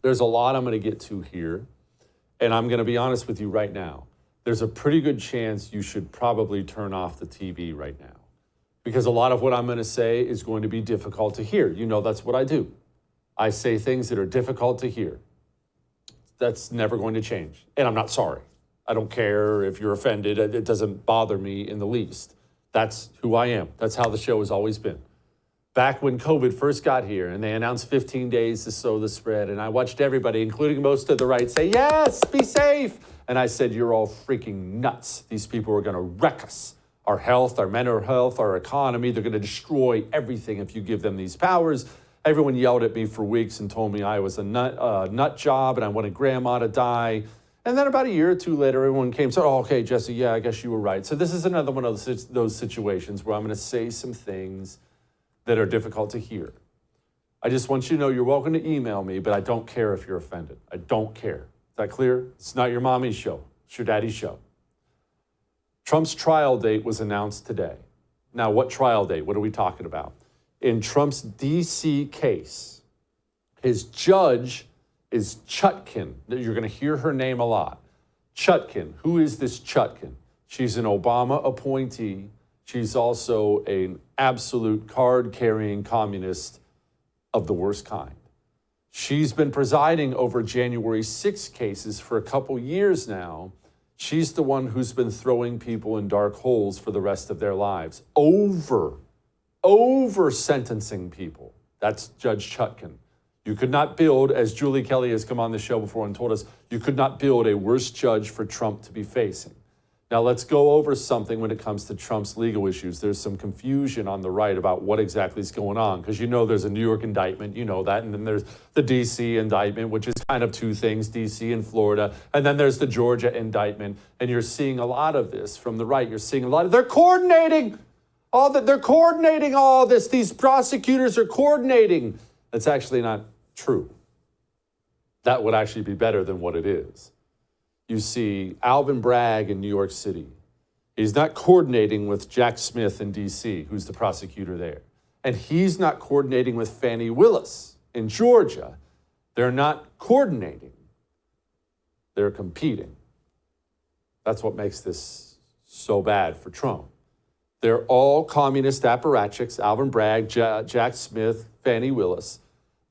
There's a lot I'm going to get to here, and I'm going to be honest with you right now. There's a pretty good chance you should probably turn off the TV right now, because a lot of what I'm going to say is going to be difficult to hear. You know, that's what I do. I say things that are difficult to hear. That's never going to change, and I'm not sorry. I don't care if you're offended. It doesn't bother me in the least. That's who I am. That's how the show has always been. Back when COVID first got here and they announced 15 days to slow the spread, and I watched everybody, including most of the right, say, yes, be safe. And I said, you're all freaking nuts. These people are going to wreck us. Our health, our mental health, our economy, they're going to destroy everything if you give them these powers. Everyone yelled at me for weeks and told me I was a nut job and I wanted grandma to die. And then about a year or two later, everyone came and said, oh, okay, Jesse, yeah, I guess you were right. So this is another one of those situations where I'm going to say some things that are difficult to hear. I just want you to know you're welcome to email me, but I don't care if you're offended. I don't care. Is that clear? It's not your mommy's show. It's your daddy's show. Trump's trial date was announced today. Now, what trial date? What are we talking about? In Trump's D.C. case, his judge is Chutkan. You're going to hear her name a lot. Chutkan. Who is this Chutkan? She's an Obama appointee. She's also an absolute card-carrying communist of the worst kind. She's been presiding over January 6 cases for a couple years now. She's the one who's been throwing people in dark holes for the rest of their lives. Over sentencing people. That's Judge Chutkan. You could not build, as Julie Kelly has come on the show before and told us, you could not build a worse judge for Trump to be facing. Now, let's go over something when it comes to Trump's legal issues. There's some confusion on the right about what exactly is going on, because you know there's a New York indictment, you know that, and then there's the D.C. indictment, which is kind of two things, D.C. and Florida, and then there's the Georgia indictment, and you're seeing a lot of this from the right. You're seeing a lot of, they're coordinating all this. These prosecutors are coordinating. That's actually not true. That would actually be better than what it is. You see Alvin Bragg in New York City. He's not coordinating with Jack Smith in D.C., who's the prosecutor there. And he's not coordinating with Fani Willis in Georgia. They're not coordinating. They're competing. That's what makes this so bad for Trump. They're all communist apparatchiks, Alvin Bragg, Jack Smith, Fani Willis.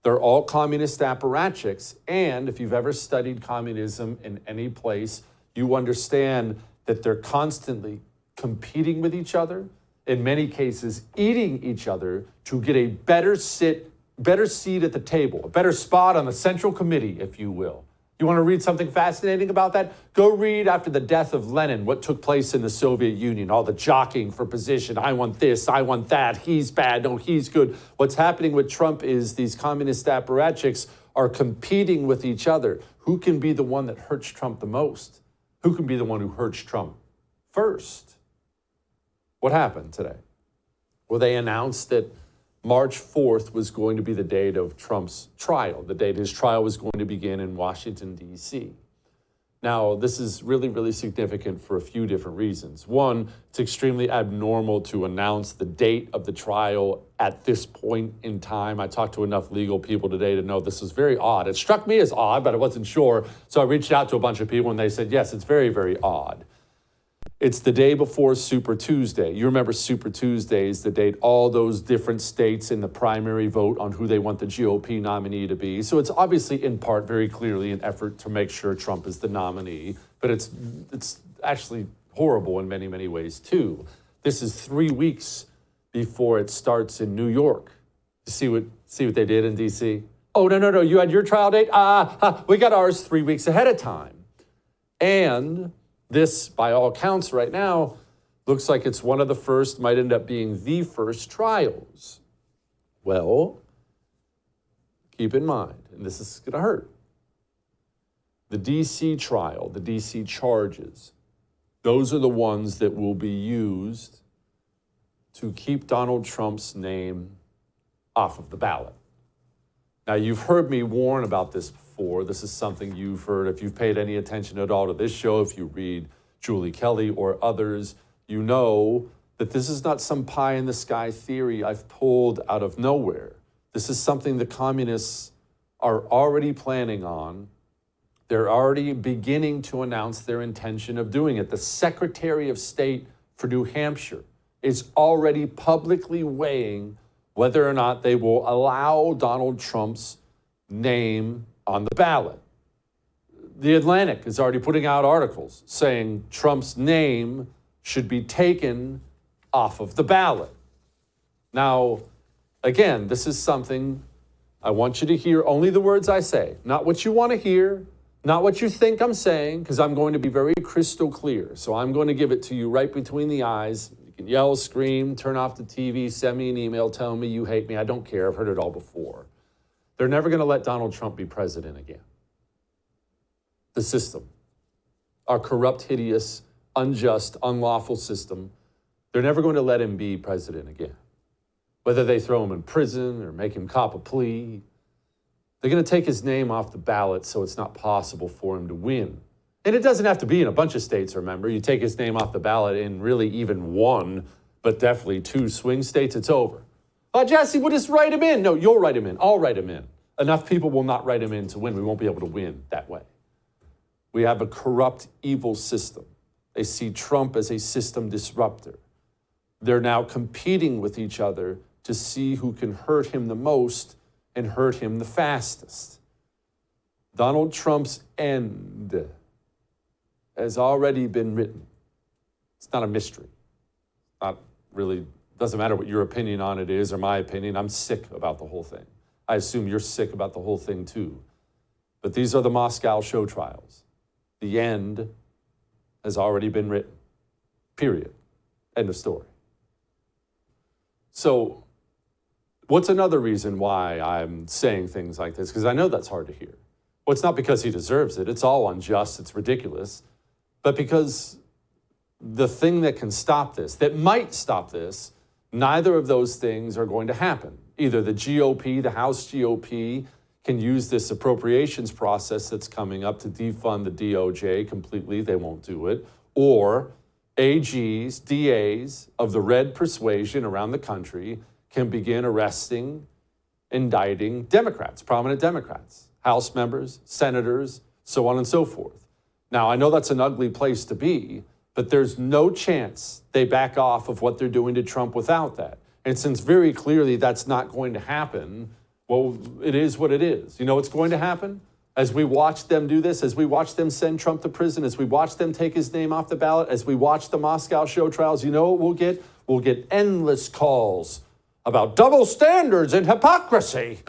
They're all communist apparatchiks, and if you've ever studied communism in any place, you understand that they're constantly competing with each other, in many cases eating each other to get a better seat at the table, a better spot on the Central Committee, if you will. You want to read something fascinating about that? Go read after the death of Lenin, what took place in the Soviet Union, all the jockeying for position. I want this, I want that, he's bad, no, he's good. What's happening with Trump is these communist apparatchiks are competing with each other. Who can be the one that hurts Trump the most? Who can be the one who hurts Trump first? What happened today? Well, they announced that March 4th was going to be the date of Trump's trial, the date his trial was going to begin in Washington, D.C. Now, this is really, really significant for a few different reasons. One, it's extremely abnormal to announce the date of the trial at this point in time. I talked to enough legal people today to know this is very odd. It struck me as odd, but I wasn't sure. So I reached out to a bunch of people and they said, yes, it's very, very odd. It's the day before Super Tuesday. You remember Super Tuesday is the date all those different states in the primary vote on who they want the GOP nominee to be. So it's obviously in part very clearly an effort to make sure Trump is the nominee, but it's actually horrible in many, many ways too. This is 3 weeks before it starts in New York. You see what they did in DC? Oh, no, you had your trial date? We got ours 3 weeks ahead of time. And this, by all accounts right now, looks like it's one of the first, might end up being the first trials. Well, keep in mind, and this is going to hurt, the D.C. trial, the D.C. charges, those are the ones that will be used to keep Donald Trump's name off of the ballot. Now, you've heard me warn about this before. This is something you've heard. If you've paid any attention at all to this show, if you read Julie Kelly or others, you know that this is not some pie-in-the-sky theory I've pulled out of nowhere. This is something the communists are already planning on, they're already beginning to announce their intention of doing it. The Secretary of State for New Hampshire is already publicly weighing whether or not they will allow Donald Trump's name on the ballot. The Atlantic is already putting out articles saying Trump's name should be taken off of the ballot. Now, again, this is something I want you to hear only the words I say, not what you want to hear, not what you think I'm saying, because I'm going to be very crystal clear. So I'm going to give it to you right between the eyes. You can yell, scream, turn off the TV, send me an email, tell me you hate me. I don't care. I've heard it all before. They're never going to let Donald Trump be president again. The system, our corrupt, hideous, unjust, unlawful system, they're never going to let him be president again. Whether they throw him in prison or make him cop a plea, they're going to take his name off the ballot so it's not possible for him to win. And it doesn't have to be in a bunch of states, remember. You take his name off the ballot in really even one, but definitely two swing states, it's over. Oh, Jesse, we'll just write him in. No, you'll write him in. I'll write him in. Enough people will not write him in to win. We won't be able to win that way. We have a corrupt, evil system. They see Trump as a system disruptor. They're now competing with each other to see who can hurt him the most and hurt him the fastest. Donald Trump's end has already been written. It's not a mystery. Not really, doesn't matter what your opinion on it is or my opinion. I'm sick about the whole thing. I assume you're sick about the whole thing too. But these are the Moscow show trials. The end has already been written. Period. End of story. So, what's another reason why I'm saying things like this? Because I know that's hard to hear. Well, it's not because he deserves it. It's all unjust. It's ridiculous. But because the thing that can stop this, that might stop this, neither of those things are going to happen. Either the GOP, the House GOP, can use this appropriations process that's coming up to defund the DOJ completely. They won't do it. Or AGs, DAs of the red persuasion around the country can begin arresting, indicting Democrats, prominent Democrats, House members, senators, so on and so forth. Now, I know that's an ugly place to be, but there's no chance they back off of what they're doing to Trump without that. And since very clearly that's not going to happen, well, it is what it is. You know what's going to happen? As we watch them do this, as we watch them send Trump to prison, as we watch them take his name off the ballot, as we watch the Moscow show trials, you know what we'll get? We'll get endless calls about double standards and hypocrisy.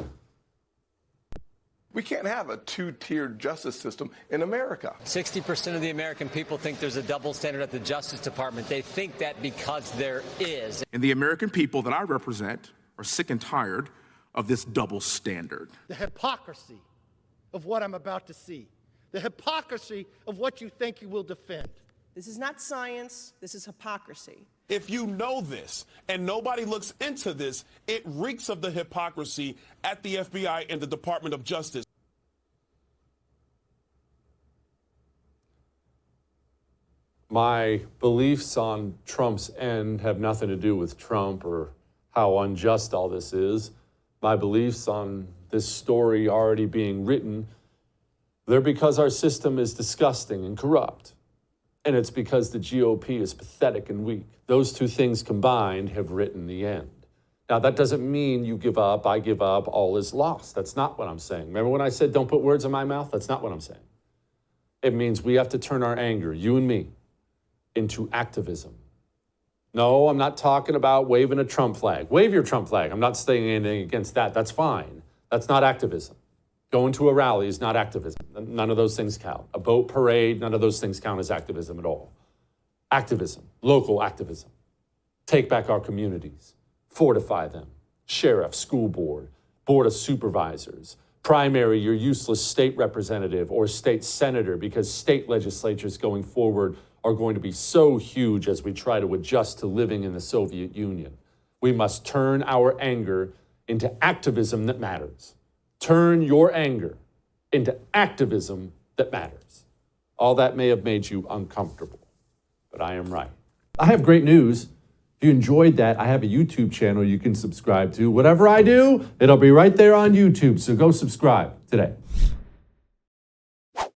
We can't have a two-tiered justice system in America. 60% of the American people think there's a double standard at the Justice Department. They think that because there is. And the American people that I represent are sick and tired of this double standard. The hypocrisy of what I'm about to see. The hypocrisy of what you think you will defend. This is not science. This is hypocrisy. If you know this and nobody looks into this, it reeks of the hypocrisy at the FBI and the Department of Justice. My beliefs on Trump's end have nothing to do with Trump or how unjust all this is. My beliefs on this story already being written, they're because our system is disgusting and corrupt. And it's because the GOP is pathetic and weak. Those two things combined have written the end. Now, that doesn't mean you give up, I give up, all is lost. That's not what I'm saying. Remember when I said don't put words in my mouth? That's not what I'm saying. It means we have to turn our anger, you and me, into activism. No, I'm not talking about waving a Trump flag. Wave your Trump flag. I'm not saying anything against that. That's fine. That's not activism. Going to a rally is not activism. None of those things count. A boat parade, none of those things count as activism at all. Activism, local activism. Take back our communities. Fortify them. Sheriff, school board, board of supervisors. Primary your useless state representative or state senator because state legislatures going forward are going to be so huge as we try to adjust to living in the Soviet Union. We must turn our anger into activism that matters. Turn your anger into activism that matters. All that may have made you uncomfortable, but I am right. I have great news. If you enjoyed that, I have a YouTube channel you can subscribe to. Whatever I do, it'll be right there on YouTube, so go subscribe today.